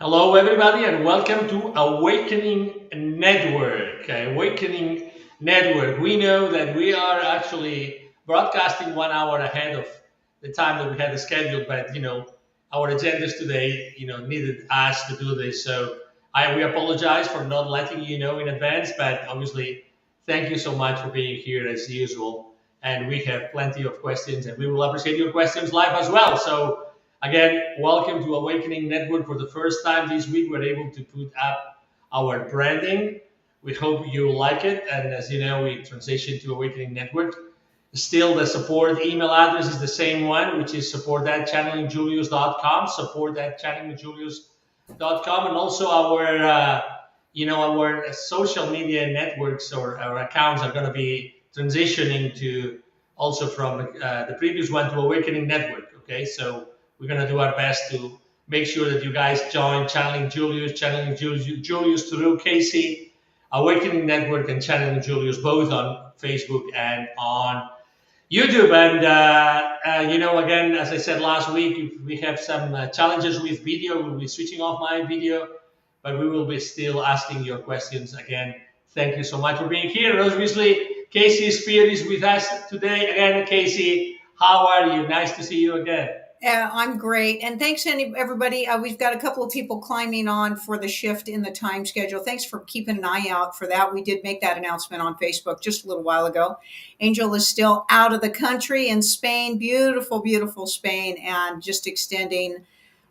Hello, everybody, and welcome to Awakening Network. Awakening Network. We know that we are actually broadcasting 1 hour ahead of the time that we had scheduled, but our agendas today, needed us to do this. So we apologize for not letting you know in advance, but obviously, thank you so much for being here as usual. And we have plenty of questions, and we will appreciate your questions live as well. So again, welcome to Awakening Network. For the first time this week, we're able to put up our branding. We hope you like it. And as you know, we transitioned to Awakening Network. Still, the support email address is the same one, which is support at channelingjulius.com, support at channelingjulius.com. And also our social media networks or our accounts are going to be transitioning to also from the previous one to Awakening Network. Okay, so we're going to do our best to make sure that you guys join Channeling Julius through Kasey, Awakening Network, and Channeling Julius, both on Facebook and on YouTube. And, again, as I said last week, we have some challenges with video. We'll be switching off my video, but we will be still asking your questions. Again, thank you so much for being here. And obviously, Kasey Speer is with us today. Again, Kasey, how are you? Nice to see you again. I'm great. And thanks, everybody. We've got a couple of people climbing on for the shift in the time schedule. Thanks for keeping an eye out for that. We did make that announcement on Facebook just a little while ago. Angel is still out of the country in Spain. Beautiful, beautiful Spain. And just extending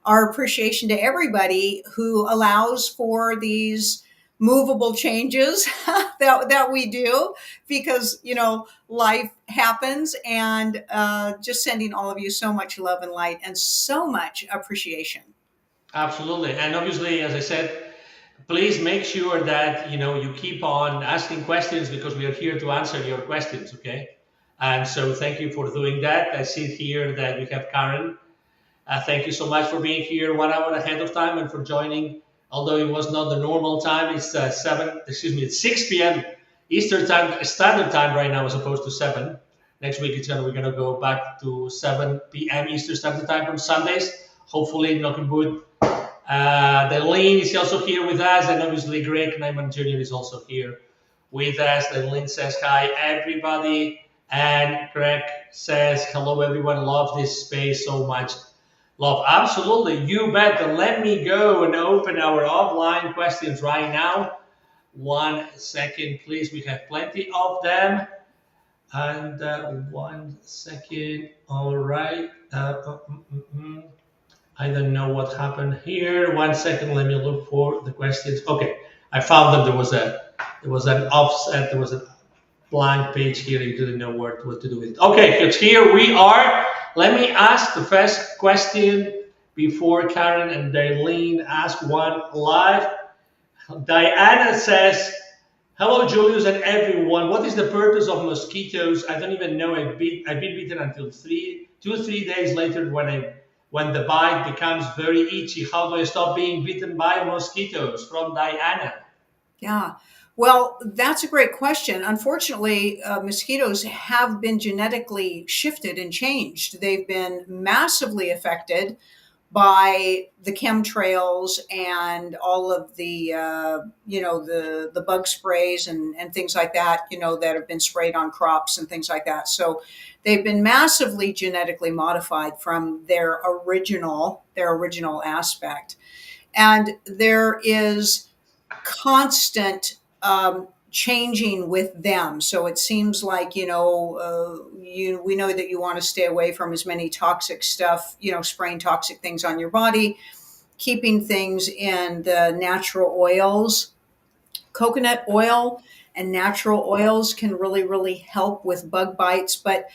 our appreciation to everybody who allows for these movable changes that we do, because life happens. And just sending all of you so much love and light and so much appreciation. Absolutely. And obviously, as I said, please make sure that you keep on asking questions, because we are here to answer your questions. Okay. And so thank you for doing that. I see here that we have Karen. Thank you so much for being here 1 hour ahead of time and for joining. Although it was not the normal time, it's it's 6 p.m. Eastern time, standard time right now, as opposed to 7. Next week we're gonna go back to 7 p.m. Eastern standard time on Sundays. Hopefully, knock on wood. Delene is also here with us, and obviously Greg Nyman Jr. is also here with us. Delene says hi, everybody, and Greg says hello, everyone. Love this space so much. Love, absolutely, you bet. Let me go and open our offline questions right now. 1 second, please. We have plenty of them. And 1 second. All right. I don't know what happened here. 1 second. Let me look for the questions. Okay, I found them. There was an offset. There was a blank page here. You didn't know what to do with it. Okay, here we are. Let me ask the first question before Karen and Darlene ask one live. Diana says, hello, Julius and everyone. What is the purpose of mosquitoes? I don't even know. I've been bitten until 2 or 3 days later when the bite becomes very itchy. How do I stop being bitten by mosquitoes? From Diana. Yeah. Well, that's a great question. Unfortunately, mosquitoes have been genetically shifted and changed. They've been massively affected by the chemtrails and all of the the bug sprays and things like that, that have been sprayed on crops and things like that. So they've been massively genetically modified from their original aspect. And there is constant changing with them. So it seems like, we know that you want to stay away from as many toxic stuff, spraying toxic things on your body, keeping things in the natural oils. Coconut oil and natural oils can really, really help with bug bites, but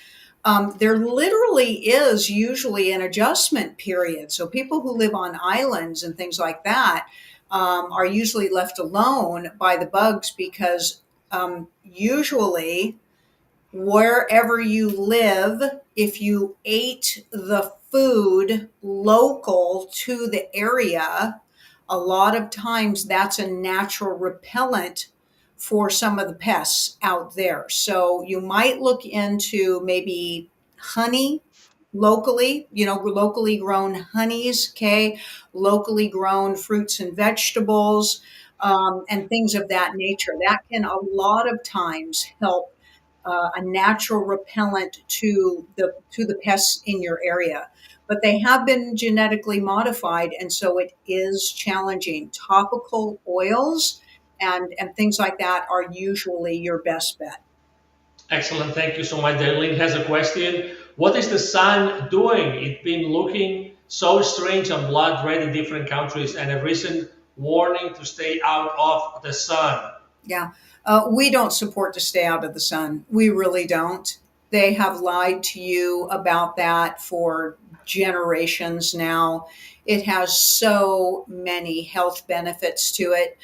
there literally is usually an adjustment period. So people who live on islands and things like that are usually left alone by the bugs, because usually wherever you live, if you ate the food local to the area, a lot of times that's a natural repellent for some of the pests out there. So you might look into maybe honey locally, locally grown honeys, okay, locally grown fruits and vegetables, and things of that nature. That can a lot of times help a natural repellent to the pests in your area. But they have been genetically modified, and so it is challenging. Topical oils and things like that are usually your best bet. Excellent. Thank you so much. Darlene has a question. What is the sun doing? It's been looking so strange on blood red in different countries and a recent warning to stay out of the sun. Yeah. We don't support to stay out of the sun. We really don't. They have lied to you about that for generations now. It has so many health benefits to it.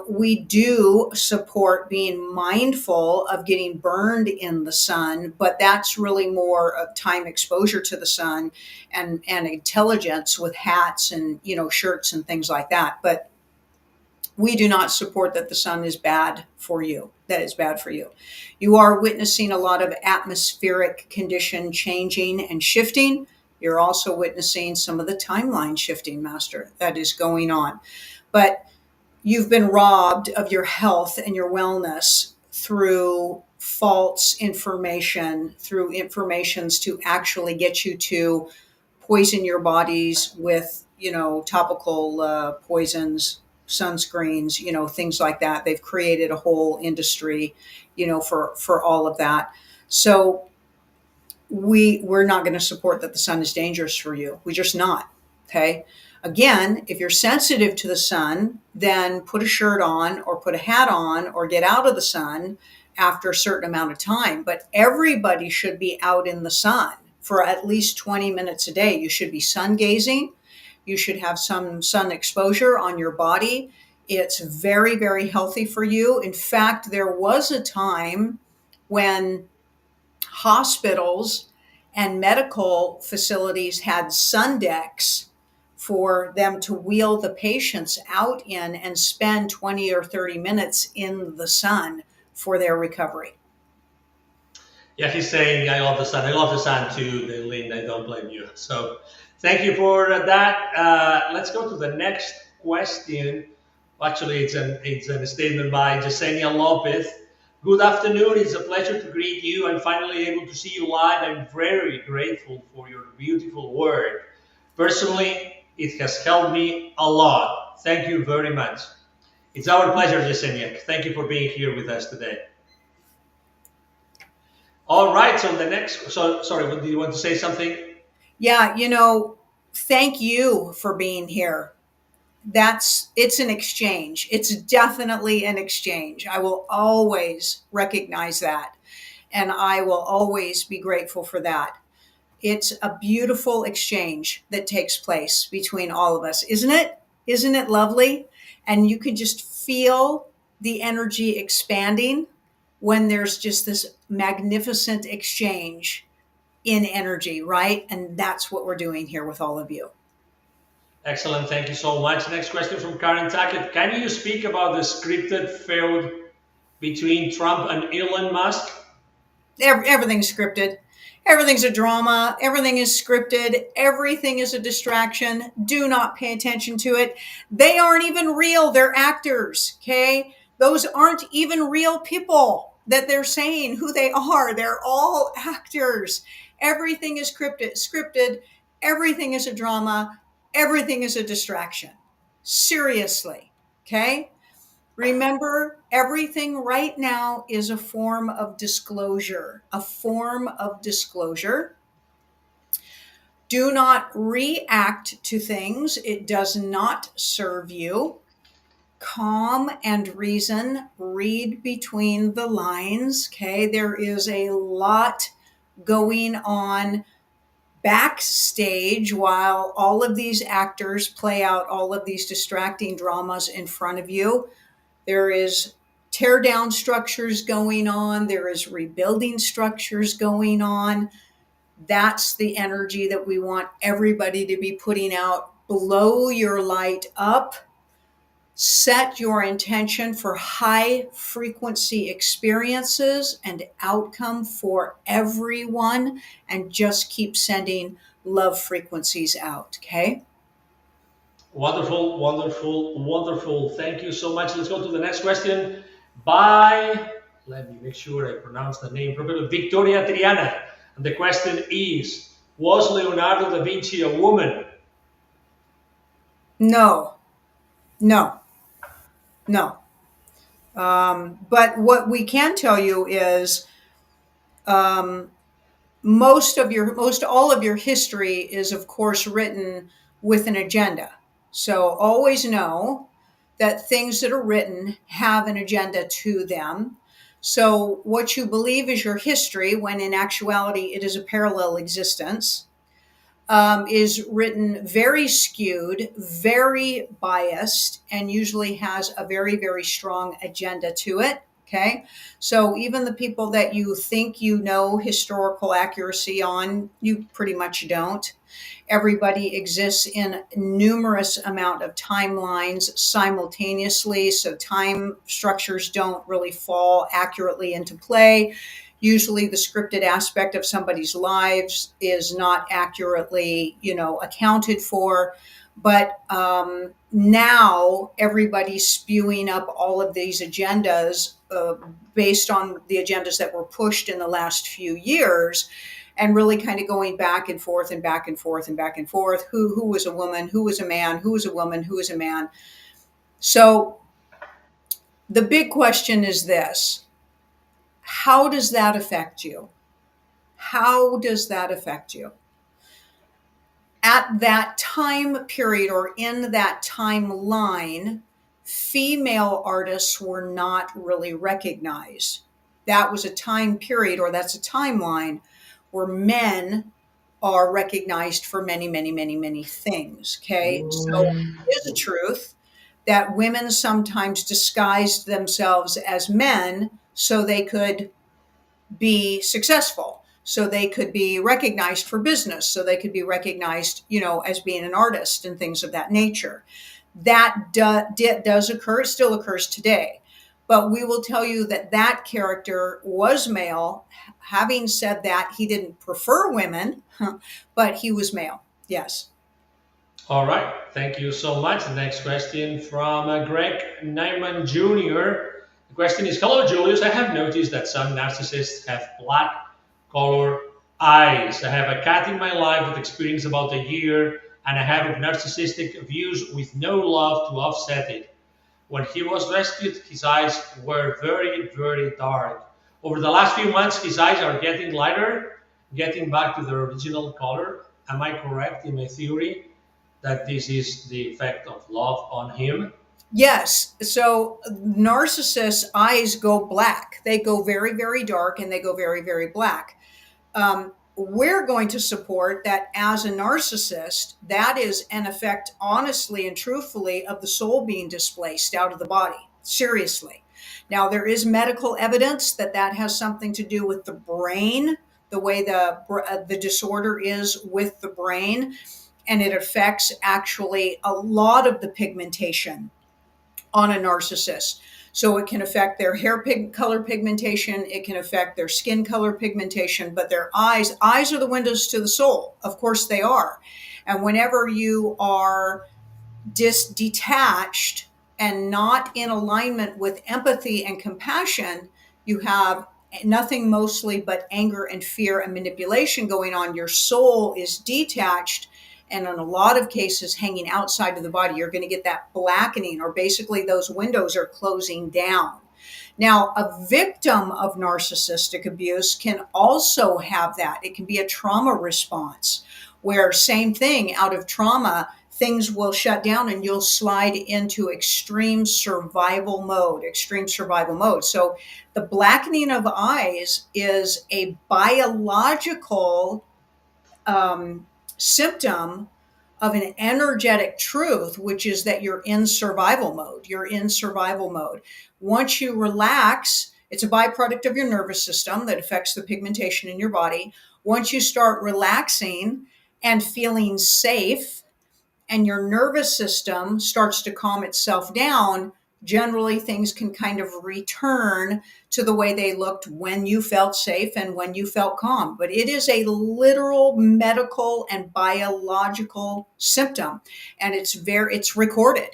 We do support being mindful of getting burned in the sun, but that's really more of time exposure to the sun and intelligence with hats and shirts and things like that. But we do not support that the sun is bad for you. That is bad for you. You are witnessing a lot of atmospheric condition changing and shifting. You're also witnessing some of the timeline shifting, Master, that is going on. But you've been robbed of your health and your wellness through false information, through informations to actually get you to poison your bodies with, topical poisons, sunscreens, things like that. They've created a whole industry, for all of that. So we're not going to support that the sun is dangerous for you. We're just not. Okay. Again, if you're sensitive to the sun, then put a shirt on or put a hat on or get out of the sun after a certain amount of time. But everybody should be out in the sun for at least 20 minutes a day. You should be sun gazing. You should have some sun exposure on your body. It's very, very healthy for you. In fact, there was a time when hospitals and medical facilities had sun decks for them to wheel the patients out in and spend 20 or 30 minutes in the sun for their recovery. Yeah, he's saying, I love the sun. I love the sun too, Darlene. I don't blame you. So thank you for that. Let's go to the next question. Actually, it's a statement by Jasenia Lopez. Good afternoon. It's a pleasure to greet you. I'm finally able to see you live. I'm very grateful for your beautiful work. Personally, it has helped me a lot. Thank you very much. It's our pleasure, Jasenia. Thank you for being here with us today. All right. So the next, sorry, do you want to say something? Yeah, thank you for being here. It's an exchange. It's definitely an exchange. I will always recognize that. And I will always be grateful for that. It's a beautiful exchange that takes place between all of us, isn't it? Isn't it lovely? And you can just feel the energy expanding when there's just this magnificent exchange in energy, right? And that's what we're doing here with all of you. Excellent. Thank you so much. Next question from Karen Tackett. Can you speak about the scripted feud between Trump and Elon Musk? Everything's scripted. Everything's a drama. Everything is scripted. Everything is a distraction. Do not pay attention to it. They aren't even real. They're actors. Okay. Those aren't even real people that they're saying who they are. They're all actors. Everything is scripted. Everything is a drama. Everything is a distraction. Seriously. Okay. Remember, everything right now is a form of disclosure, a form of disclosure. Do not react to things. It does not serve you. Calm and reason, read between the lines. Okay, there is a lot going on backstage while all of these actors play out all of these distracting dramas in front of you. There is tear down structures going on. There is rebuilding structures going on. That's the energy that we want everybody to be putting out. Blow your light up. Set your intention for high frequency experiences and outcome for everyone, and just keep sending love frequencies out. Okay. Wonderful, wonderful, wonderful. Thank you so much. Let's go to the next question by, let me make sure I pronounce the name properly, Victoria Triana. And the question is, was Leonardo da Vinci a woman? No, no, no. But what we can tell you is um, most all of your history is, of course, written with an agenda. So always know that things that are written have an agenda to them. So what you believe is your history, when in actuality it is a parallel existence, is written very skewed, very biased, and usually has a very, very strong agenda to it. Okay. So even the people that you think you know historical accuracy on, you pretty much don't. Everybody exists in numerous amount of timelines simultaneously, so time structures don't really fall accurately into play. Usually the scripted aspect of somebody's lives is not accurately, accounted for. But now everybody's spewing up all of these agendas based on the agendas that were pushed in the last few years, and really kind of going back and forth and back and forth and back and forth. Who was a woman? Who was a man? Who was a woman? Who was a man? So the big question is this: how does that affect you? How does that affect you? At that time period, or in that timeline, female artists were not really recognized. That was a time period, or that's a timeline where men are recognized for many, many, many, many things. Okay. So it is a truth that women sometimes disguised themselves as men so they could be successful, so they could be recognized for business, so they could be recognized, as being an artist and things of that nature. That does occur. It still occurs today. But we will tell you that that character was male. Having said that, he didn't prefer women, but he was male. Yes. All right. Thank you so much. The next question from Greg Nyman Jr. The question is, hello, Julius. I have noticed that some narcissists have black color eyes. I have a cat in my life with experience about a year and a habit of narcissistic abuse with no love to offset it. When he was rescued, his eyes were very, very dark. Over the last few months, his eyes are getting lighter, getting back to their original color. Am I correct in my theory that this is the effect of love on him? Yes. So narcissists' eyes go black. They go very, very dark, and they go very, very black. We're going to support that as a narcissist, that is an effect, honestly and truthfully, of the soul being displaced out of the body. Seriously. Now, there is medical evidence that that has something to do with the brain, the way the disorder is with the brain, and it affects actually a lot of the pigmentation on a narcissist. So it can affect their hair color pigmentation, it can affect their skin color pigmentation, but their eyes are the windows to the soul. Of course they are. And whenever you are detached and not in alignment with empathy and compassion, you have nothing mostly but anger and fear and manipulation going on. Your soul is detached, and in a lot of cases hanging outside of the body. You're going to get that blackening, or basically those windows are closing down. Now, a victim of narcissistic abuse can also have that. It can be a trauma response where, same thing, out of trauma, things will shut down and you'll slide into extreme survival mode. So the blackening of eyes is a biological symptom of an energetic truth, which is that you're in survival mode. Once you relax, it's a byproduct of your nervous system that affects the pigmentation in your body. Once you start relaxing and feeling safe and your nervous system starts to calm itself down, generally things can kind of return to the way they looked when you felt safe and when you felt calm. But it is a literal medical and biological symptom, and it's recorded.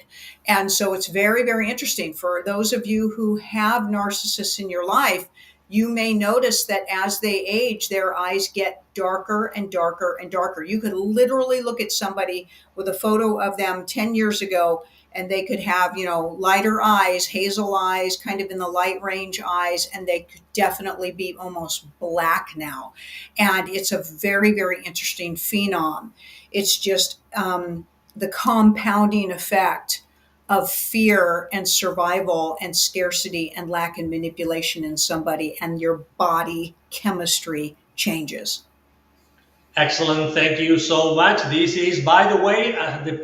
And so it's very, very interesting for those of you who have narcissists in your life. You may notice that as they age, their eyes get darker and darker and darker. You could literally look at somebody with a photo of them 10 years ago, and they could have, lighter eyes, hazel eyes, kind of in the light range eyes, and they could definitely be almost black now. And it's a very, very interesting phenom. It's just the compounding effect of fear and survival and scarcity and lack and manipulation in somebody, and your body chemistry changes. Excellent. Thank you so much. This is, by the way,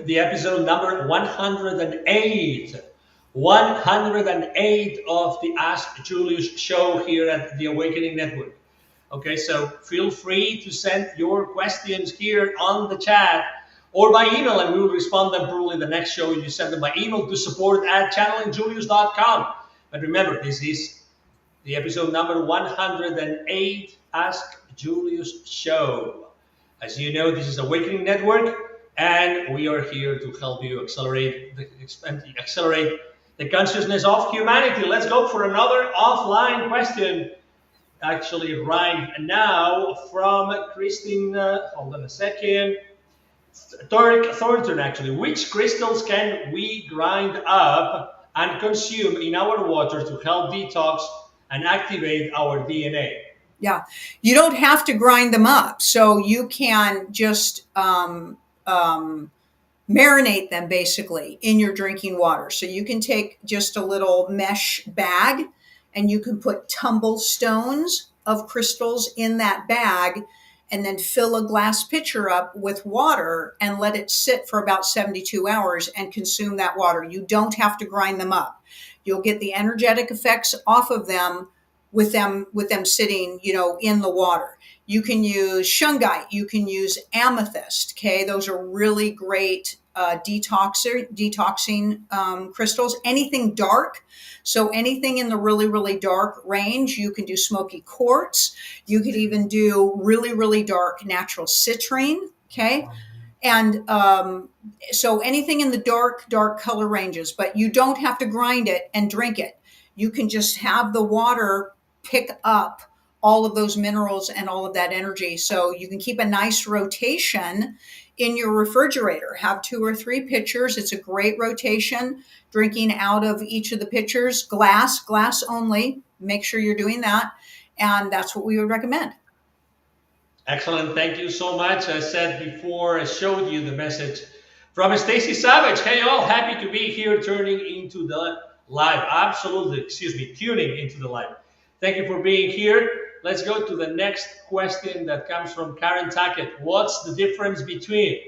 the episode number 108. 108 of the Ask Julius show here at the Awakening Network. Okay, so feel free to send your questions here on the chat or by email, and we will respond them probably the next show. You send them by email to support@channelingjulius.com. But remember, this is the episode number 108, Ask Julius Show. As you know, this is Awakening Network, and we are here to help you accelerate the consciousness of humanity. Let's go for another offline question. Actually, right now from Christine. Hold on a second. Thornton, actually. Which crystals can we grind up and consume in our water to help detox and activate our DNA? Yeah, you don't have to grind them up. So you can just marinate them basically in your drinking water. So you can take just a little mesh bag and you can put tumble stones of crystals in that bag and then fill a glass pitcher up with water and let it sit for about 72 hours and consume that water. You don't have to grind them up. You'll get the energetic effects off of them with them sitting, in the water. You can use shungite. You can use amethyst. Okay, those are really great detoxing crystals. Anything dark, so anything in the really, really dark range. You can do smoky quartz. You could even do really, really dark natural citrine. Okay, and so anything in the dark color ranges. But you don't have to grind it and drink it. You can just have the water pick up all of those minerals and all of that energy. So you can keep a nice rotation in your refrigerator. Have 2 or 3 pitchers. It's a great rotation. Drinking out of each of the pitchers, glass only. Make sure you're doing that. And that's what we would recommend. Excellent. Thank you so much. I said before, I showed you the message from Kasey Savage. Hey, all, happy to be here tuning into the live. Tuning into the live. Thank you for being here. Let's go to the next question that comes from Karen Tackett. What's the difference between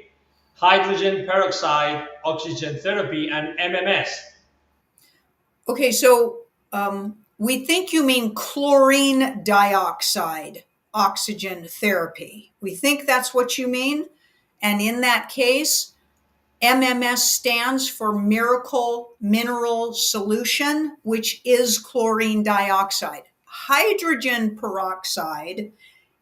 hydrogen peroxide, oxygen therapy, and MMS? Okay, so we think you mean chlorine dioxide oxygen therapy. We think that's what you mean. And in that case, MMS stands for Miracle Mineral Solution, which is chlorine dioxide. Hydrogen peroxide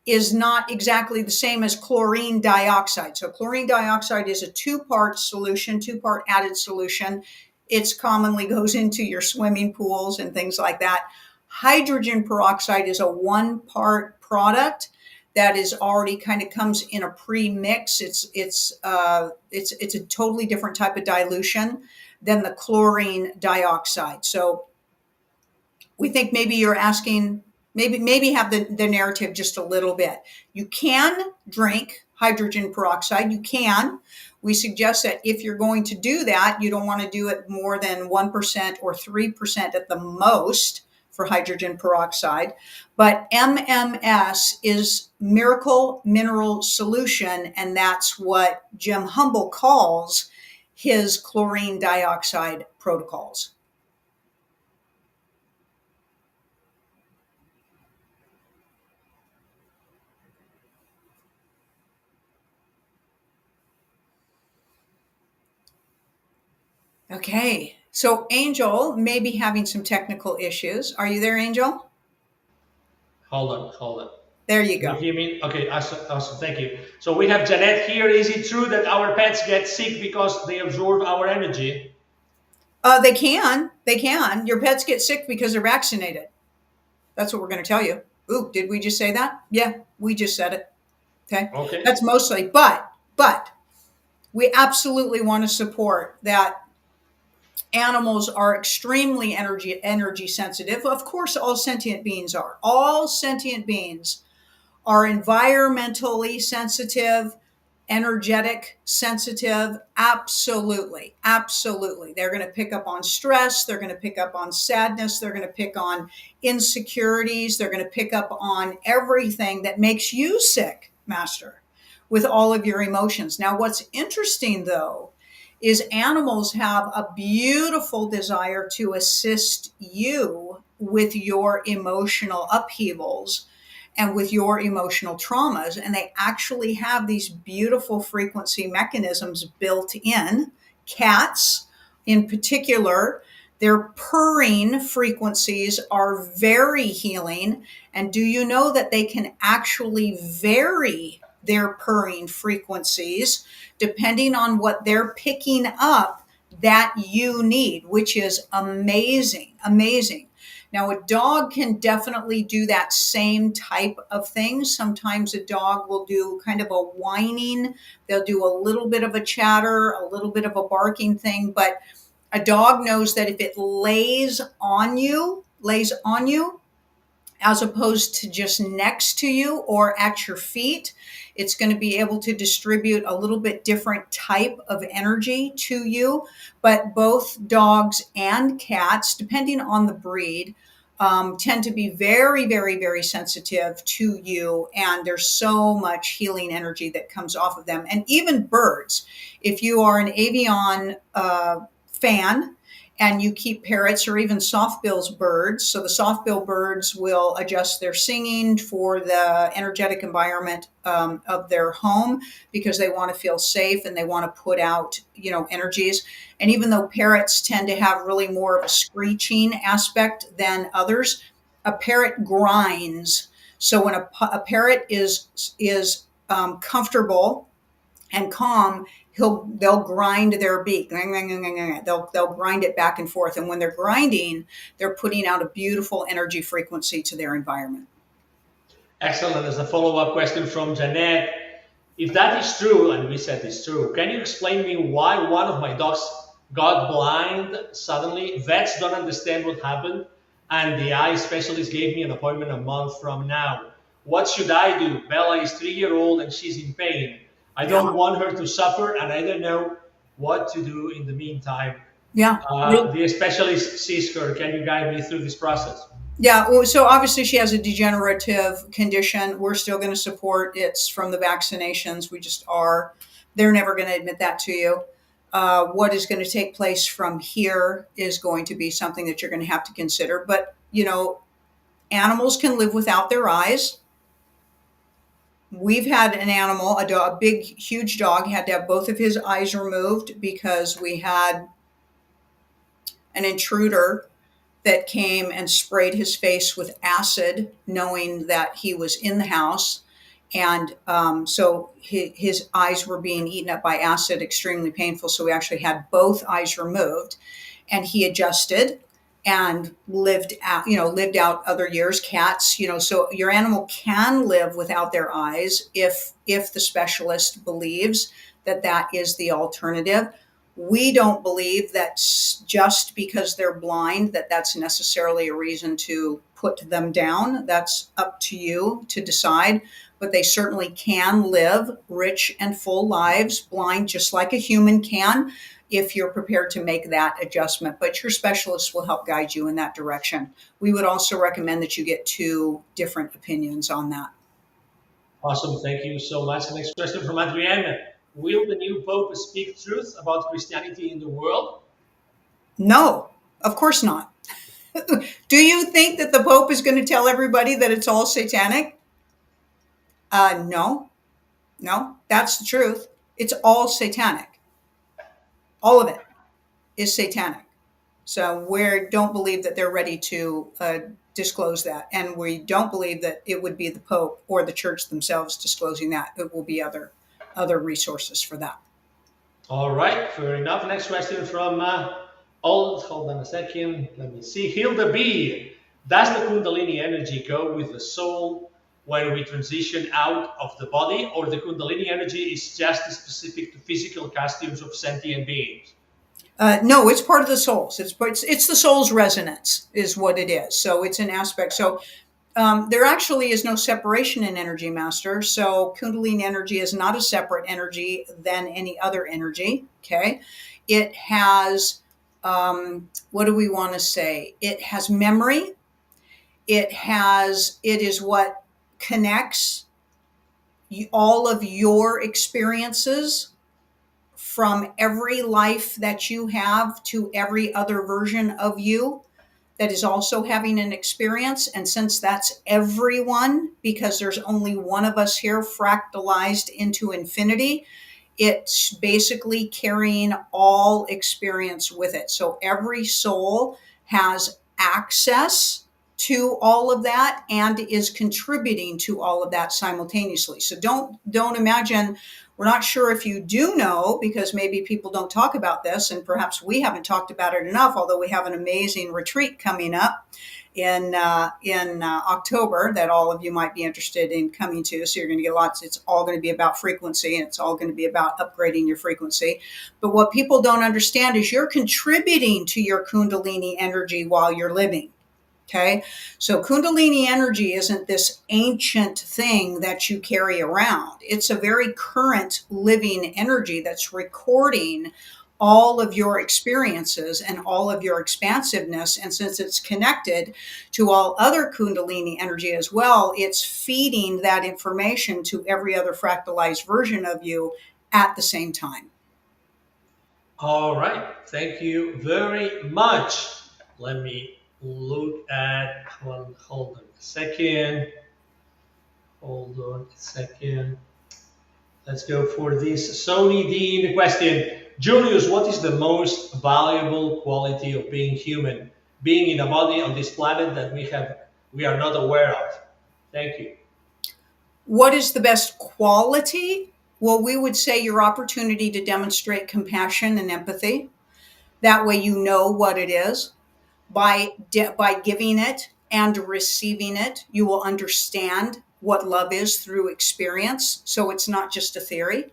is not exactly the same as chlorine dioxide. So chlorine dioxide is a 2-part solution, 2-part added solution. It commonly goes into your swimming pools and things like that. Hydrogen peroxide is a 1-part product that is already kind of comes in a pre-mix. It's a totally different type of dilution than the chlorine dioxide. So we think maybe you're asking, maybe have the narrative just a little bit. You can drink hydrogen peroxide. You can. We suggest that if you're going to do that, you don't want to do it more than 1% or 3% at the most for hydrogen peroxide. But MMS is Miracle Mineral Solution, and that's what Jim Humble calls his chlorine dioxide protocols. Okay. So Angel may be having some technical issues. Are you there, Angel? Hold on, hold on. There you You go. hear me? Okay, awesome, awesome. Thank you. So we have Janet here. Is it true that our pets get sick because they absorb our energy? They can. They can. Your pets get sick because they're vaccinated. That's what we're going to tell you. Ooh, did we just say that? Yeah, we just said it. Okay. Okay. That's mostly, but we absolutely want to support that. Animals are extremely energy sensitive. Of course, all sentient beings are. All sentient beings are environmentally sensitive, energetic sensitive. Absolutely, absolutely. They're going to pick up on stress. They're going to pick up on sadness. They're going to pick on insecurities. They're going to pick up on everything that makes you sick, Master, with all of your emotions. Now, what's interesting though is animals have a beautiful desire to assist you with your emotional upheavals and with your emotional traumas. And they actually have these beautiful frequency mechanisms built in. Cats, in particular, their purring frequencies are very healing. And do you know that they can actually vary their purring frequencies depending on what they're picking up that you need, which is amazing, amazing. Now, a dog can definitely do that same type of thing. Sometimes a dog will do kind of a whining, they'll do a little bit of a chatter, a little bit of a barking thing, but a dog knows that if it lays on you, as opposed to just next to you or at your feet, it's going to be able to distribute a little bit different type of energy to you. But both dogs and cats, depending on the breed, tend to be very, very, very sensitive to you. And there's so much healing energy that comes off of them. And even birds, if you are an avian fan, and you keep parrots or even soft-billed birds. So the soft-billed birds will adjust their singing for the energetic environment of their home because they want to feel safe and they want to put out, energies. And even though parrots tend to have really more of a screeching aspect than others, a parrot grinds. So when a parrot is comfortable and calm, they'll grind their beak. They'll grind it back and forth. And when they're grinding, they're putting out a beautiful energy frequency to their environment. Excellent. As a follow-up question from Janet, if that is true, and we said it's true, can you explain me why one of my dogs got blind suddenly? Vets don't understand what happened, and the eye specialist gave me an appointment a month from now. What should I do? Bella is 3-year-old and she's in pain. I Yeah. don't want her to suffer, and I don't know what to do in the meantime. Yeah. The specialist sees her. Can you guide me through this process? Yeah. Well, so obviously she has a degenerative condition. We're still going to support it's from the vaccinations. We just are. They're never going to admit that to you. What is going to take place from here is going to be something that you're going to have to consider. But, animals can live without their eyes. We've had an animal, a dog, a big, huge dog, had to have both of his eyes removed because we had an intruder that came and sprayed his face with acid, knowing that he was in the house. And so his eyes were being eaten up by acid, extremely painful. So we actually had both eyes removed, and he adjusted and lived out other years. Cats, so your animal can live without their eyes if the specialist believes that is the alternative. We don't believe that just because they're blind that's necessarily a reason to put them down. That's up to you to decide. But they certainly can live rich and full lives, blind just like a human can, if you're prepared to make that adjustment. But your specialist will help guide you in that direction. We would also recommend that you get 2 different opinions on that. Awesome. Thank you so much. The next question from Adrienne. Will the new Pope speak truth about Christianity in the world? No, of course not. Do you think that the Pope is going to tell everybody that it's all satanic? No, that's the truth. It's all satanic. All of it. is satanic. So we don't believe that they're ready to disclose that. And we don't believe that it would be the Pope or the church themselves disclosing that. It will be other resources for that. All right, fair enough. Next question from hold on a second. Let me see. Hilda B. Does the Kundalini energy go with the soul when we transition out of the body, or the Kundalini energy is just specific to physical costumes of sentient beings? No, it's part of the souls. It's the soul's resonance is what it is. So it's an aspect. So there actually is no separation in energy, Master. So Kundalini energy is not a separate energy than any other energy. Okay, it has what do we want to say? It has memory. It is what connects all of your experiences from every life that you have to every other version of you that is also having an experience. And since that's everyone, because there's only one of us here fractalized into infinity, it's basically carrying all experience with it. So every soul has access to all of that and is contributing to all of that simultaneously. So don't imagine, we're not sure if you do know, because maybe people don't talk about this, and perhaps we haven't talked about it enough, although we have an amazing retreat coming up in October that all of you might be interested in coming to. So you're going to get lots. It's all going to be about frequency, and it's all going to be about upgrading your frequency. But what people don't understand is you're contributing to your Kundalini energy while you're living. Okay. So Kundalini energy isn't this ancient thing that you carry around. It's a very current living energy that's recording all of your experiences and all of your expansiveness. And since it's connected to all other Kundalini energy as well, it's feeding that information to every other fractalized version of you at the same time. All right. Thank you very much. Let me look at, hold on a second. Let's go for this Sony Dean question. Julius, what is the most valuable quality of being human, being in a body on this planet that we are not aware of? Thank you. What is the best quality? Well, we would say your opportunity to demonstrate compassion and empathy. That way you know what it is. By giving it and receiving it, you will understand what love is through experience. So it's not just a theory.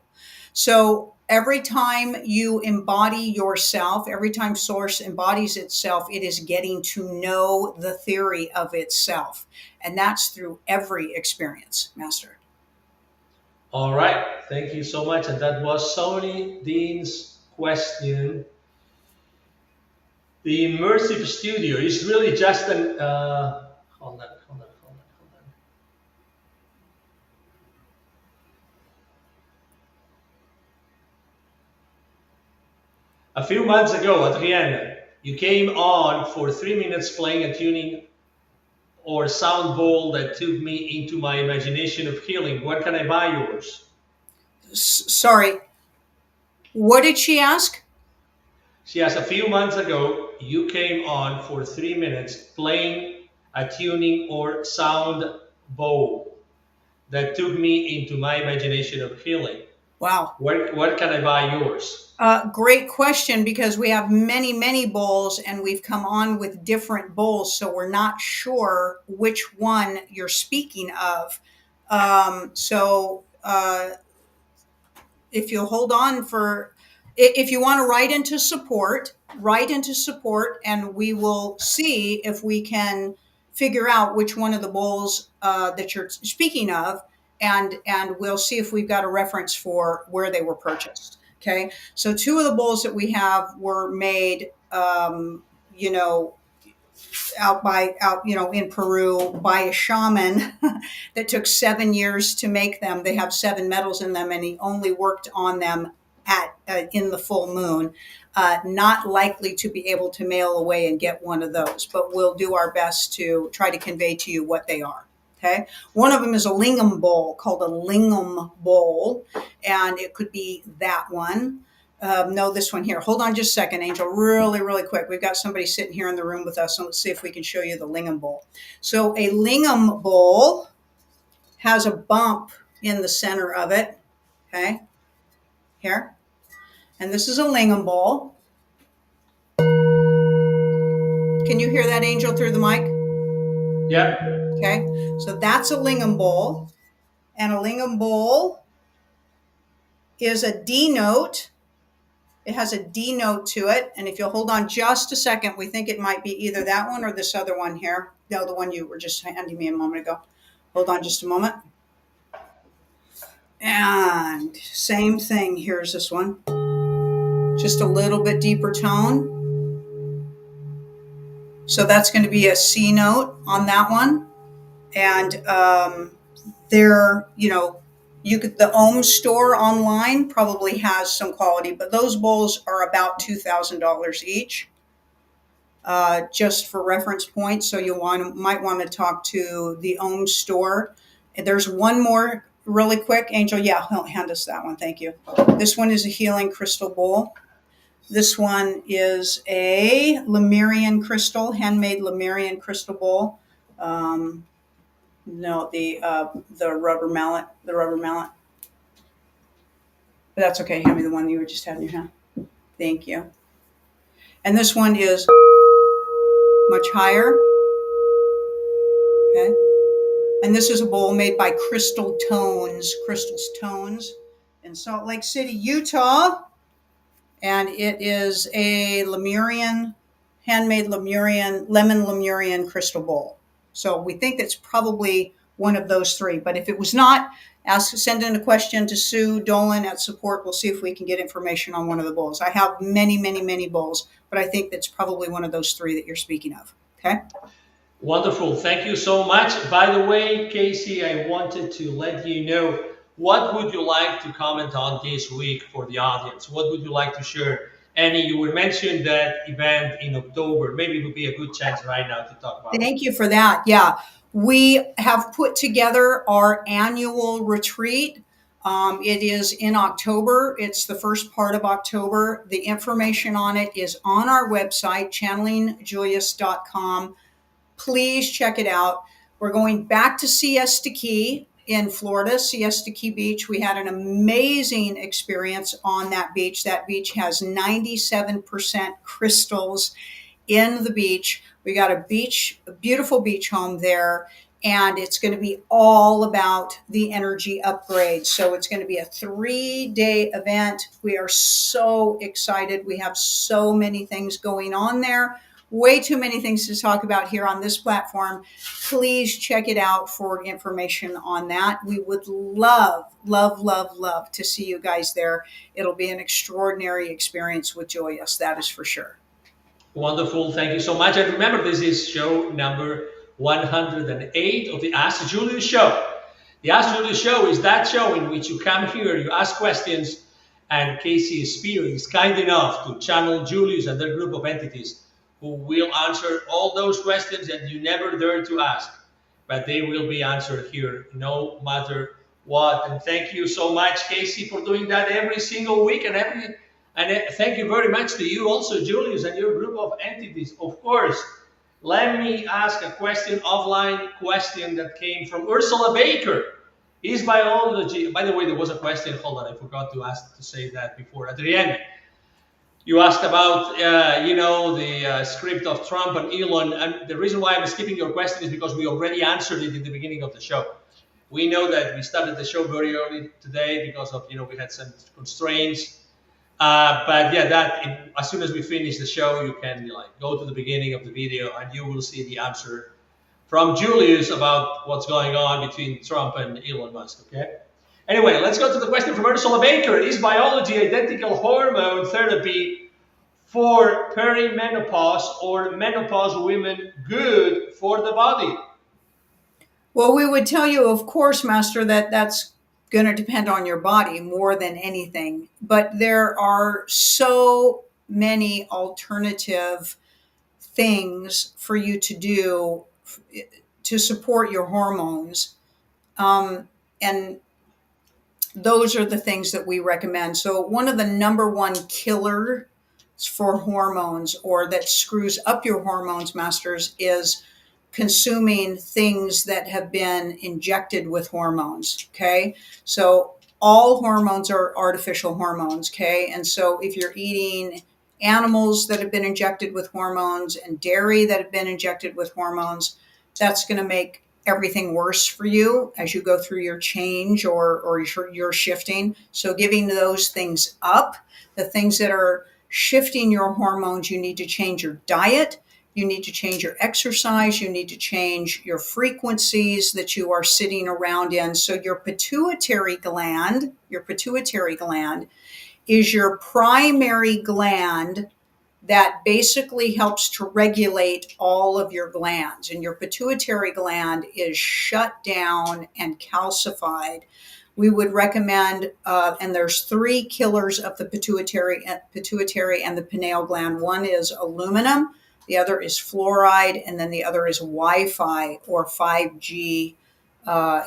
So every time you embody yourself, every time Source embodies itself, it is getting to know the theory of itself. And that's through every experience, Master. All right. Thank you so much. And that was Sony Dean's question. The immersive studio is really just an hold on. A few months ago, Adrienne, you came on for 3 minutes playing a tuning or sound bowl that took me into my imagination of healing. When can I buy yours? Sorry, what did she ask? She asked, a few months ago, you came on for 3 minutes playing a tuning or sound bowl that took me into my imagination of healing. Wow. Where can I buy yours? Great question, because we have many, many bowls and we've come on with different bowls. So we're not sure which one you're speaking of. If you'll hold on if you want to write into support, and we will see if we can figure out which one of the bowls that you're speaking of, and we'll see if we've got a reference for where they were purchased. Okay, so 2 of the bowls that we have were made, in Peru by a shaman that took 7 years to make them. They have 7 metals in them, and he only worked on them in the full moon. Not likely to be able to mail away and get one of those, but we'll do our best to try to convey to you what they are. Okay. One of them is a lingam bowl, called a lingam bowl, and it could be that one. No, this one here. Hold on just a second, Angel. Really, really quick. We've got somebody sitting here in the room with us, and let's see if we can show you the lingam bowl. So a lingam bowl has a bump in the center of it. Okay, here. And this is a lingam bowl. Can you hear that, Angel, through the mic? Yeah. Okay, so that's a lingam bowl. And a lingam bowl is a D note. It has a D note to it. And if you'll hold on just a second, we think it might be either that one or this other one here. No, the one you were just handing me a moment ago. Hold on just a moment. And same thing. Here's this one. Just a little bit deeper tone. So that's going to be a C note on that one. And there, the Ohm store online probably has some quality, but those bowls are about $2,000 each, just for reference points. So you might want to talk to the Ohm store. And there's one more really quick, Angel. Yeah, hand us that one. Thank you. This one is a healing crystal bowl. This one is a Lemurian crystal, handmade Lemurian crystal bowl. No, the rubber mallet, But that's okay. Hand me the one you were just having in your hand. Thank you. And this one is much higher. Okay. And this is a bowl made by Crystals Tones in Salt Lake City, Utah. And it is a handmade lemon Lemurian crystal bowl. So we think that's probably one of those three. But if it was not, send in a question to Sue Dolan at support. We'll see if we can get information on one of the bowls. I have many, many, many bowls, but I think that's probably one of those three that you're speaking of. Okay. Wonderful. Thank you so much. By the way, Kasey, I wanted to let you know, what would you like to comment on this week for the audience? What would you like to share? Annie, you were mentioned that event in October. Maybe it would be a good chance right now to talk about it. Thank you for that. Yeah. We have put together our annual retreat. It is in October. It's the first part of October. The information on it is on our website, channelingjulius.com. Please check it out. We're going back to Siesta Key in Florida, Siesta Key Beach. We had an amazing experience on that beach. That beach has 97% crystals in the beach. We got a beautiful beach home there, and it's going to be all about the energy upgrade. So it's going to be a 3-day event. We are so excited. We have so many things going on there. Way too many things to talk about here on this platform. Please check it out for information on that. We would love, love, love, love to see you guys there. It'll be an extraordinary experience with Julius, that is for sure. Wonderful. Thank you so much. And remember, this is show number 108 of the Ask Julius Show. The Ask Julius Show is that show in which you come here, you ask questions, and Kasey Speer is kind enough to channel Julius and their group of entities who will answer all those questions that you never dare to ask, but they will be answered here no matter what. And thank you so much, Kasey, for doing that every single week. And thank you very much to you also, Julius, and your group of entities. Of course, let me ask a offline question that came from Ursula Baker. Is biology, by the way, there was a question, hold on, I forgot to say that before at the end. You asked about, the script of Trump and Elon. And the reason why I'm skipping your question is because we already answered it in the beginning of the show. We know that we started the show very early today because of, we had some constraints. But yeah, as soon as we finish the show, you can go to the beginning of the video and you will see the answer from Julius about what's going on between Trump and Elon Musk, okay? Anyway, let's go to the question from Ursula Baker. Is biology identical hormone therapy for perimenopause or menopause women good for the body? Well, we would tell you, of course, Master, that's going to depend on your body more than anything. But there are so many alternative things for you to do to support your hormones. And those are the things that we recommend. So one of the number one killers for hormones, or that screws up your hormones, masters, is consuming things that have been injected with hormones. Okay. So all hormones are artificial hormones. Okay. And so if you're eating animals that have been injected with hormones and dairy that have been injected with hormones, that's going to make everything worse for you as you go through your change, or your shifting. So giving those things up, the things that are shifting your hormones, you need to change your diet. You need to change your exercise. You need to change your frequencies that you are sitting around in. So your pituitary gland is your primary gland that basically helps to regulate all of your glands. And your pituitary gland is shut down and calcified. We would recommend, and there's three killers of the pituitary and the pineal gland. One is aluminum, the other is fluoride, and then the other is Wi-Fi or 5G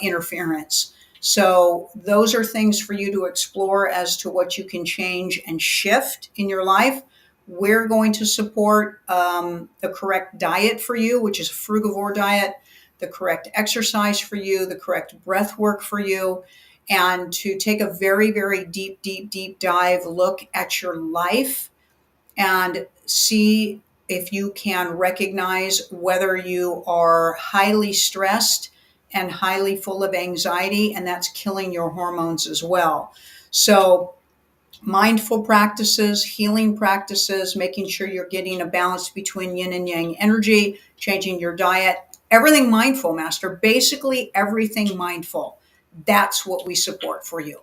interference. So those are things for you to explore as to what you can change and shift in your life. We're going to support the correct diet for you, which is a frugivore diet, the correct exercise for you, the correct breath work for you, and to take a very, very deep dive look at your life and see if you can recognize whether you are highly stressed and highly full of anxiety, and that's killing your hormones as well. So mindful practices, healing practices, making sure you're getting a balance between yin and yang energy, changing your diet, everything mindful, master, basically everything mindful. That's what we support for you.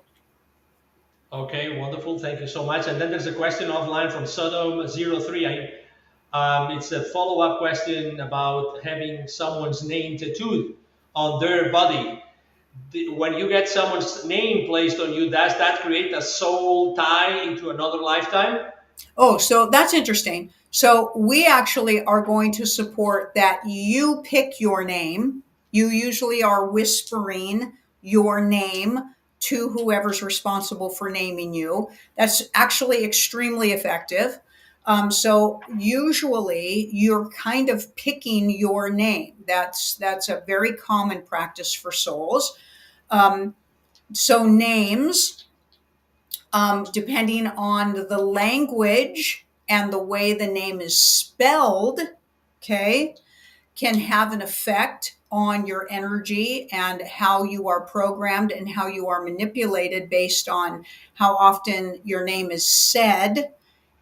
Okay, wonderful. Thank you so much. And then there's a question offline from Sodom03. It's a follow-up question about having someone's name tattooed on their body. When you get someone's name placed on you, does that create a soul tie into another lifetime? Oh, so that's interesting. So we actually are going to support that you pick your name. You usually are whispering your name to whoever's responsible for naming you. That's actually extremely effective. So usually you're kind of picking your name. That's a very common practice for souls. So names, depending on the language and the way the name is spelled, okay, can have an effect on your energy and how you are programmed and how you are manipulated based on how often your name is said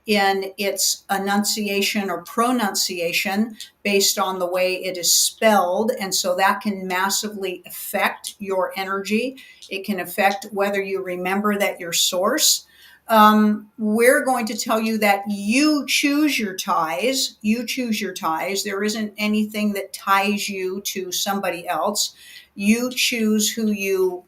in its enunciation or pronunciation based on the way it is spelled. And so that can massively affect your energy. It can affect whether you remember that your source. We're going to tell you that you choose your ties. You choose your ties. There isn't anything that ties you to somebody else. You choose who you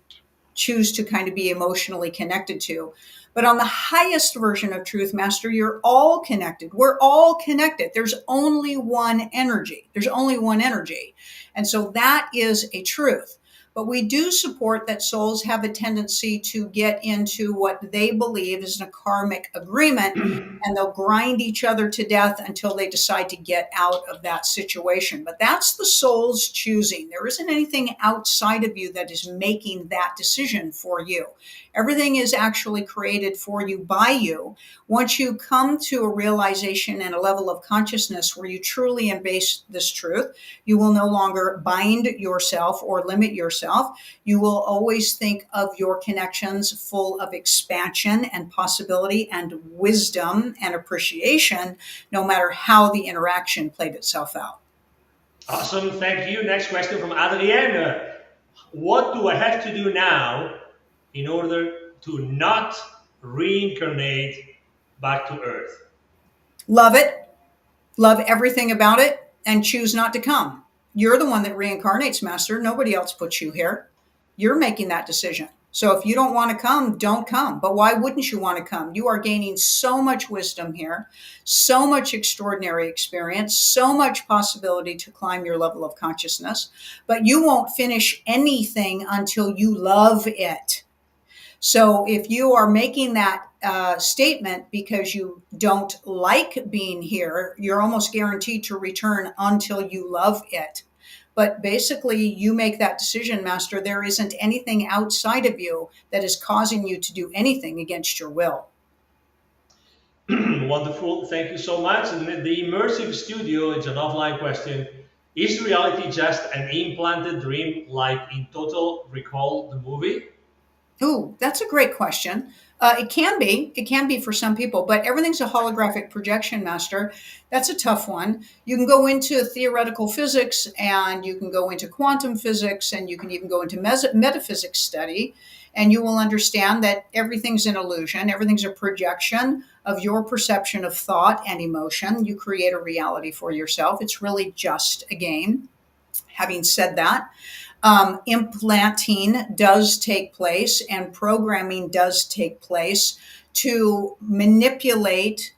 choose to kind of be emotionally connected to. But on the highest version of Truth Master, you're all connected. We're all connected. There's only one energy. There's only one energy. And so that is a truth. But we do support that souls have a tendency to get into what they believe is a karmic agreement, and they'll grind each other to death until they decide to get out of that situation. But that's the soul's choosing. There isn't anything outside of you that is making that decision for you. Everything is actually created for you by you. Once you come to a realization and a level of consciousness where you truly embrace this truth, you will no longer bind yourself or limit yourself. You will always think of your connections full of expansion and possibility and wisdom and appreciation, no matter how the interaction played itself out. Awesome. Thank you. Next question from Adrienne. What do I have to do now in order to not reincarnate back to Earth? Love it. Love everything about it, and choose not to come. You're the one that reincarnates, Master. Nobody else puts you here. You're making that decision. So if you don't want to come, don't come. But why wouldn't you want to come? You are gaining so much wisdom here, so much extraordinary experience, so much possibility to climb your level of consciousness. But you won't finish anything until you love it. So if you are making that statement because you don't like being here, you're almost guaranteed to return until you love it. But basically, you make that decision, Master. There isn't anything outside of you that is causing you to do anything against your will. Wonderful. Thank you so much. And the immersive studio, it's an offline question. Is reality just an implanted dream like in Total Recall the movie? Ooh, that's a great question. It can be. It can be for some people, but everything's a holographic projection, Master. That's a tough one. You can go into theoretical physics and you can go into quantum physics and you can even go into metaphysics study, and you will understand that everything's an illusion. Everything's a projection of your perception of thought and emotion. You create a reality for yourself. It's really just a game. Having said that, implanting does take place and programming does take place to manipulate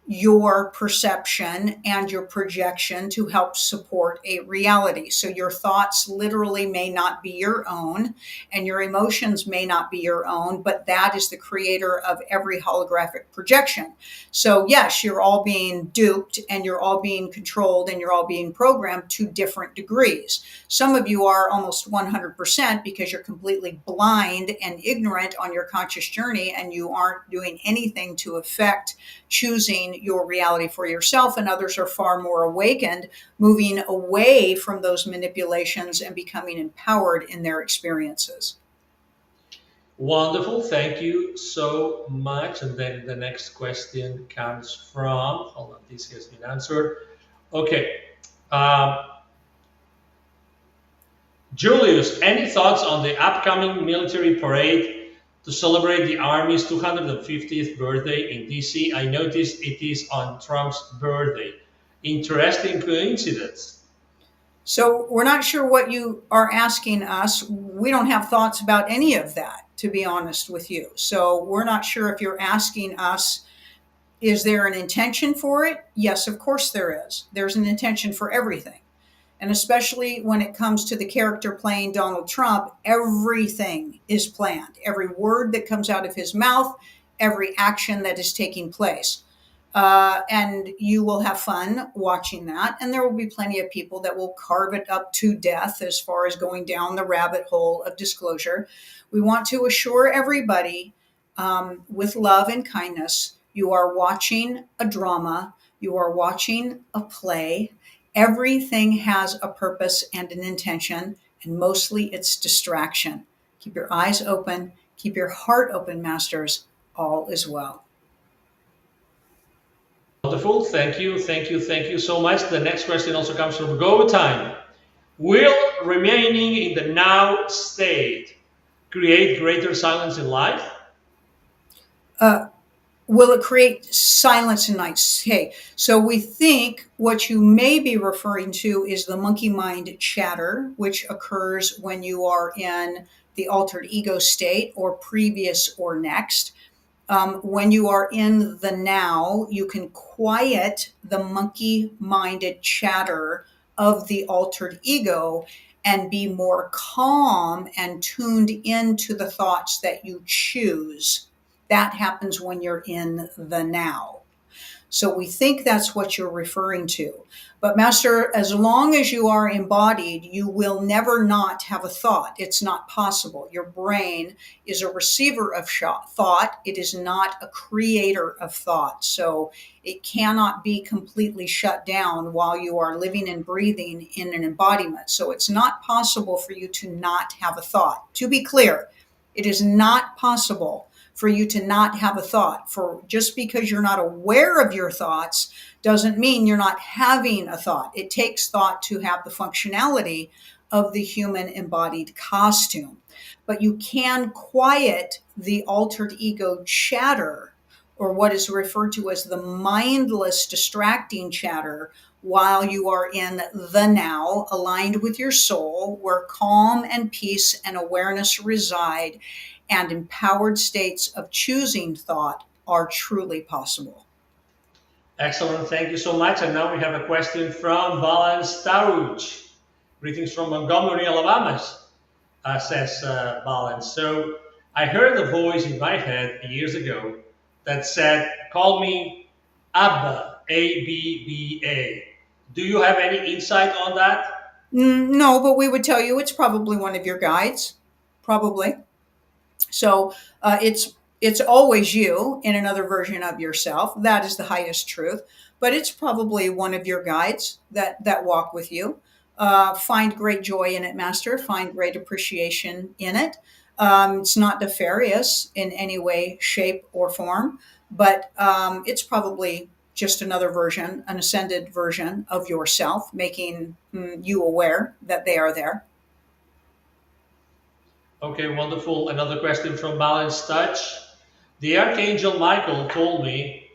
your perception and your projection to help support a reality. So your thoughts literally may not be your own and your emotions may not be your own, but that is the creator of every holographic projection. So yes, you're all being duped and you're all being controlled and you're all being programmed to different degrees. Some of you are almost 100% because you're completely blind and ignorant on your conscious journey and you aren't doing anything to affect choosing your reality for yourself, and others are far more awakened, moving away from those manipulations and becoming empowered in their experiences. Wonderful. Thank you so much. And then the next question comes from, hold on, this has been answered. Okay. Julius, any thoughts on the upcoming military parade to celebrate the Army's 250th birthday in DC? I noticed it is on Trump's birthday. Interesting coincidence. So we're not sure what you are asking us. We don't have thoughts about any of that, to be honest with you. So we're not sure if you're asking us, is there an intention for it? Yes, of course there is. There's an intention for everything. And especially when it comes to the character playing Donald Trump, everything is planned. Every word that comes out of his mouth, every action that is taking place. And you will have fun watching that. And there will be plenty of people that will carve it up to death as far as going down the rabbit hole of disclosure. We want to assure everybody with love and kindness, you are watching a drama, you are watching a play. Everything has a purpose and an intention, and mostly it's distraction. Keep your eyes open, keep your heart open, Masters. All is well. Wonderful. Thank you. Thank you. Thank you so much. The next question also comes from Go Time. Will remaining in the now state create greater silence in life? Will it create silence in nights? Hey, so we think what you may be referring to is the monkey mind chatter, which occurs when you are in the altered ego state or previous or next. When you are in the now, you can quiet the monkey-minded chatter of the altered ego and be more calm and tuned into the thoughts that you choose. That happens when you're in the now. So we think that's what you're referring to. But Master, as long as you are embodied, you will never not have a thought. It's not possible. Your brain is a receiver of thought. It is not a creator of thought. So it cannot be completely shut down while you are living and breathing in an embodiment. So it's not possible for you to not have a thought. To be clear, it is not possible for you to not have a thought. For just because you're not aware of your thoughts doesn't mean you're not having a thought. It takes thought to have the functionality of the human embodied costume. But you can quiet the altered ego chatter, or what is referred to as the mindless distracting chatter, while you are in the now, aligned with your soul, where calm and peace and awareness reside, and empowered states of choosing thought are truly possible. Excellent. Thank you so much. And now we have a question from Valence Taruch. Greetings from Montgomery, Alabama, says Valence. So I heard a voice in my head years ago that said, call me Abba, A-B-B-A. Do you have any insight on that? No, but we would tell you it's probably one of your guides, probably. So it's always you in another version of yourself. That is the highest truth. But it's probably one of your guides that walk with you. Find great joy in it, Master. Find great appreciation in it. It's not nefarious in any way, shape, or form, but it's probably just another version, an ascended version of yourself, making you aware that they are there. Okay, wonderful. Another question from Balanced Touch. The Archangel Michael told me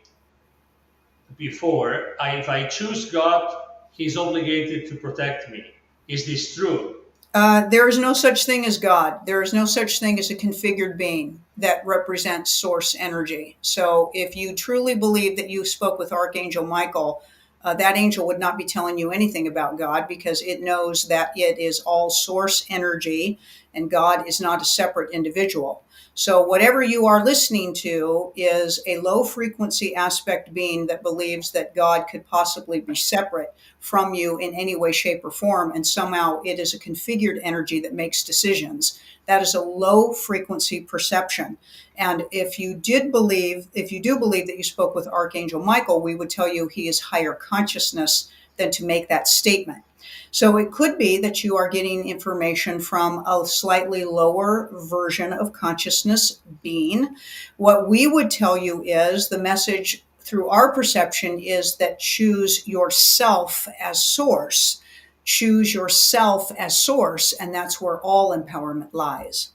before, if I choose God, he's obligated to protect me. Is this true? There is no such thing as God. There is no such thing as a configured being that represents source energy. So if you truly believe that you spoke with Archangel Michael, that angel would not be telling you anything about God because it knows that it is all source energy and God is not a separate individual. So whatever you are listening to is a low frequency aspect being that believes that God could possibly be separate from you in any way, shape, or form, and somehow it is a configured energy that makes decisions. That is a low frequency perception. And if you do believe that you spoke with Archangel Michael, we would tell you he is higher consciousness than to make that statement. So it could be that you are getting information from a slightly lower version of consciousness being. What we would tell you is the message through our perception is that choose yourself as source. Choose yourself as source, and that's where all empowerment lies.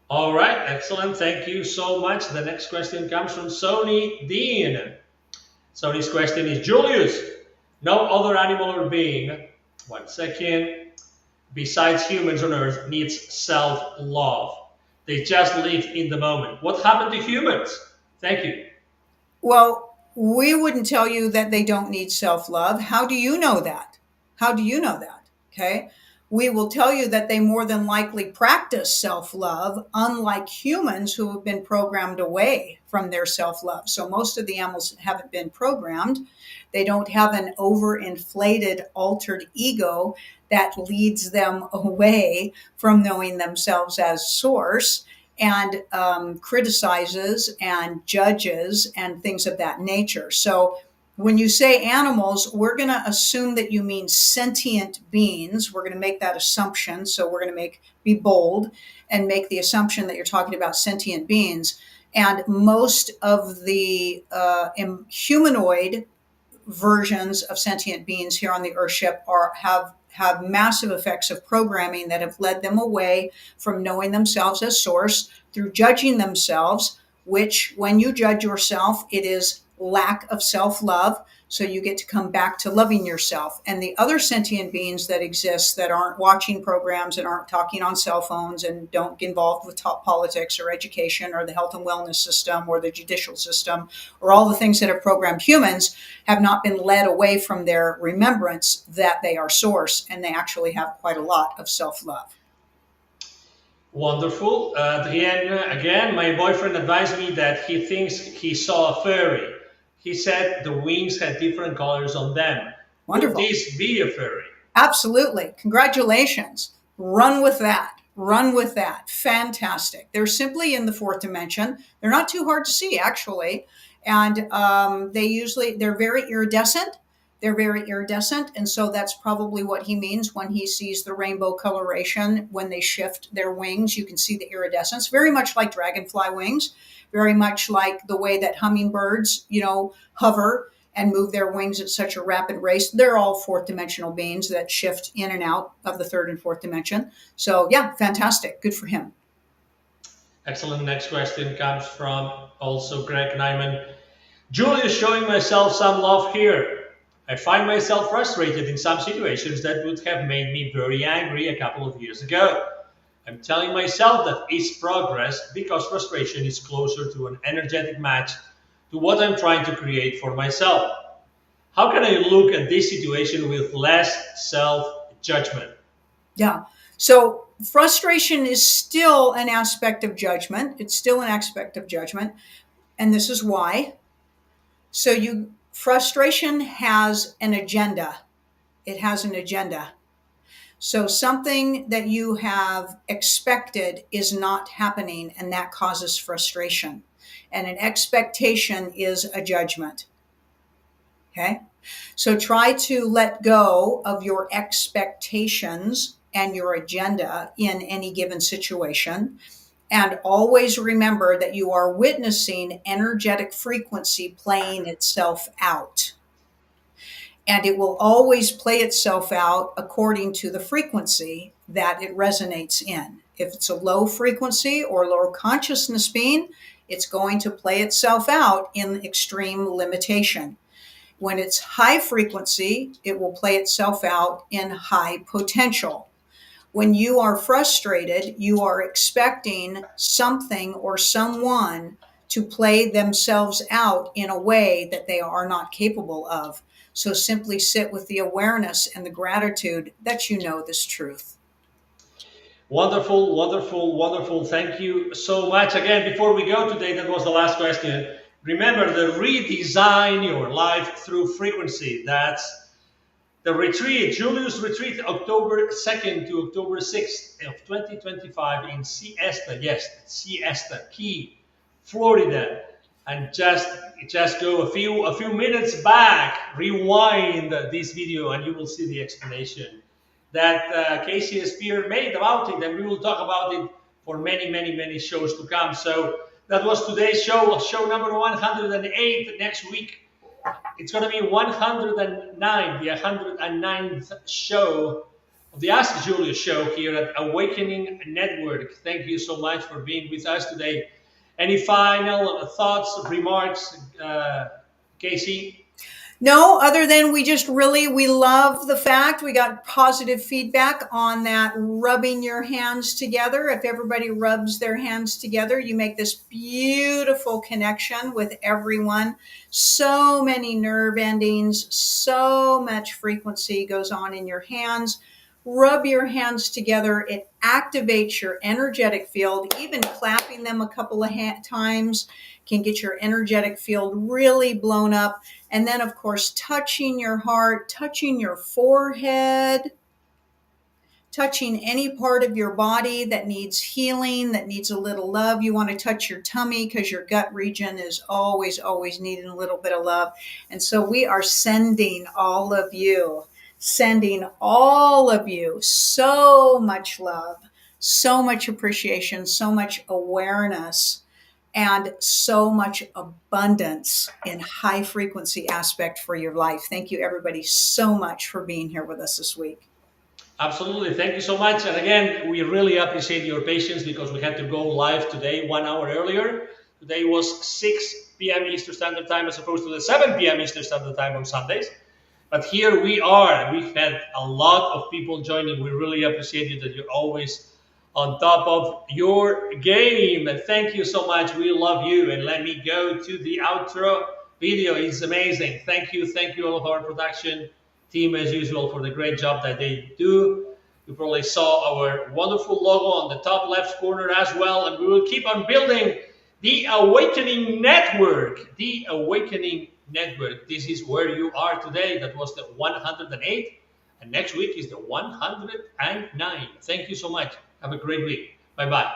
All right, excellent. Thank you so much. The next question comes from Sony Dean. Sony's question is, Julius, no other animal or being, one second, besides humans on Earth needs self-love. They just live in the moment. What happened to humans? Thank you. Well, we wouldn't tell you that they don't need self-love. How do you know that? How do you know that? Okay. We will tell you that they more than likely practice self-love, unlike humans who have been programmed away from their self-love. So most of the animals haven't been programmed. They don't have an overinflated, altered ego that leads them away from knowing themselves as source and criticizes and judges and things of that nature. So when you say animals, we're going to assume that you mean sentient beings. We're going to make that assumption. So we're going to be bold and make the assumption that you're talking about sentient beings. And most of the humanoid versions of sentient beings here on the Earthship have massive effects of programming that have led them away from knowing themselves as source through judging themselves, which when you judge yourself, it is lack of self-love. So you get to come back to loving yourself. And the other sentient beings that exist that aren't watching programs and aren't talking on cell phones and don't get involved with top politics or education or the health and wellness system or the judicial system or all the things that have programmed humans have not been led away from their remembrance that they are source, and they actually have quite a lot of self-love. Wonderful. Adrienne, again, my boyfriend advised me that he thinks he saw a fairy. He said the wings had different colors on them. Wonderful. Would this be a fairy? Absolutely. Congratulations. Run with that. Run with that. Fantastic. They're simply in the fourth dimension. They're not too hard to see, actually. And they're very iridescent. They're very iridescent. And so that's probably what he means when he sees the rainbow coloration. When they shift their wings, you can see the iridescence, very much like dragonfly wings, very much like the way that hummingbirds, hover and move their wings at such a rapid rate. They're all fourth dimensional beings that shift in and out of the third and fourth dimension. So yeah, fantastic. Good for him. Excellent. Next question comes from also Greg Nyman. Julius, showing myself some love here. I find myself frustrated in some situations that would have made me very angry a couple of years ago. I'm telling myself that it's progress because frustration is closer to an energetic match to what I'm trying to create for myself. How can I look at this situation with less self-judgment? Yeah. So frustration is still an aspect of judgment. It's still an aspect of judgment. And this is why. So frustration has an agenda. It has an agenda. So something that you have expected is not happening, and that causes frustration. And an expectation is a judgment. Okay? So try to let go of your expectations and your agenda in any given situation. And always remember that you are witnessing energetic frequency playing itself out. And it will always play itself out according to the frequency that it resonates in. If it's a low frequency or low consciousness being, it's going to play itself out in extreme limitation. When it's high frequency, it will play itself out in high potential. When you are frustrated, you are expecting something or someone to play themselves out in a way that they are not capable of. So simply sit with the awareness and the gratitude that you know this truth. Wonderful, wonderful, wonderful. Thank you so much. Again, before we go today, that was the last question. Remember the redesign your life through frequency. That's the retreat, Julius retreat, October 2nd to October 6th of 2025 in Siesta. Yes, Siesta Key, Florida. And just go a few minutes back, rewind this video, and you will see the explanation that Kasey Speer made about it, and we will talk about it for many, many, many shows to come. So that was today's show number 108. Next week, it's going to be 109, the 109th show of the Ask Julius Show here at Awakening Network. Thank you so much for being with us today. Any final thoughts, remarks, Kasey? No, other than we love the fact we got positive feedback on that rubbing your hands together. If everybody rubs their hands together, you make this beautiful connection with everyone. So many nerve endings, so much frequency goes on in your hands. Rub your hands together. It activates your energetic field. Even clapping them a couple of times can get your energetic field really blown up. And then, of course, touching your heart, touching your forehead, touching any part of your body that needs healing, that needs a little love. You want to touch your tummy because your gut region is always, always needing a little bit of love. And so we are sending all of you so much love, so much appreciation, so much awareness, and so much abundance in high frequency aspect for your life. Thank you, everybody, so much for being here with us this week. Absolutely. Thank you so much. And again, we really appreciate your patience because we had to go live today 1 hour earlier. Today was 6 p.m. Eastern Standard Time as opposed to the 7 p.m. Eastern Standard Time on Sundays. But here we are. We've had a lot of people joining. We really appreciate you that you're always on top of your game. And thank you so much. We love you. And let me go to the outro video. It's amazing. Thank you all of our production team as usual for the great job that they do. You probably saw our wonderful logo on the top left corner as well. And we will keep on building the Awakening Network. The Awakening Network. This is where you are today. That was the 108. And next week is the 109. Thank you so much. Have a great week. Bye-bye.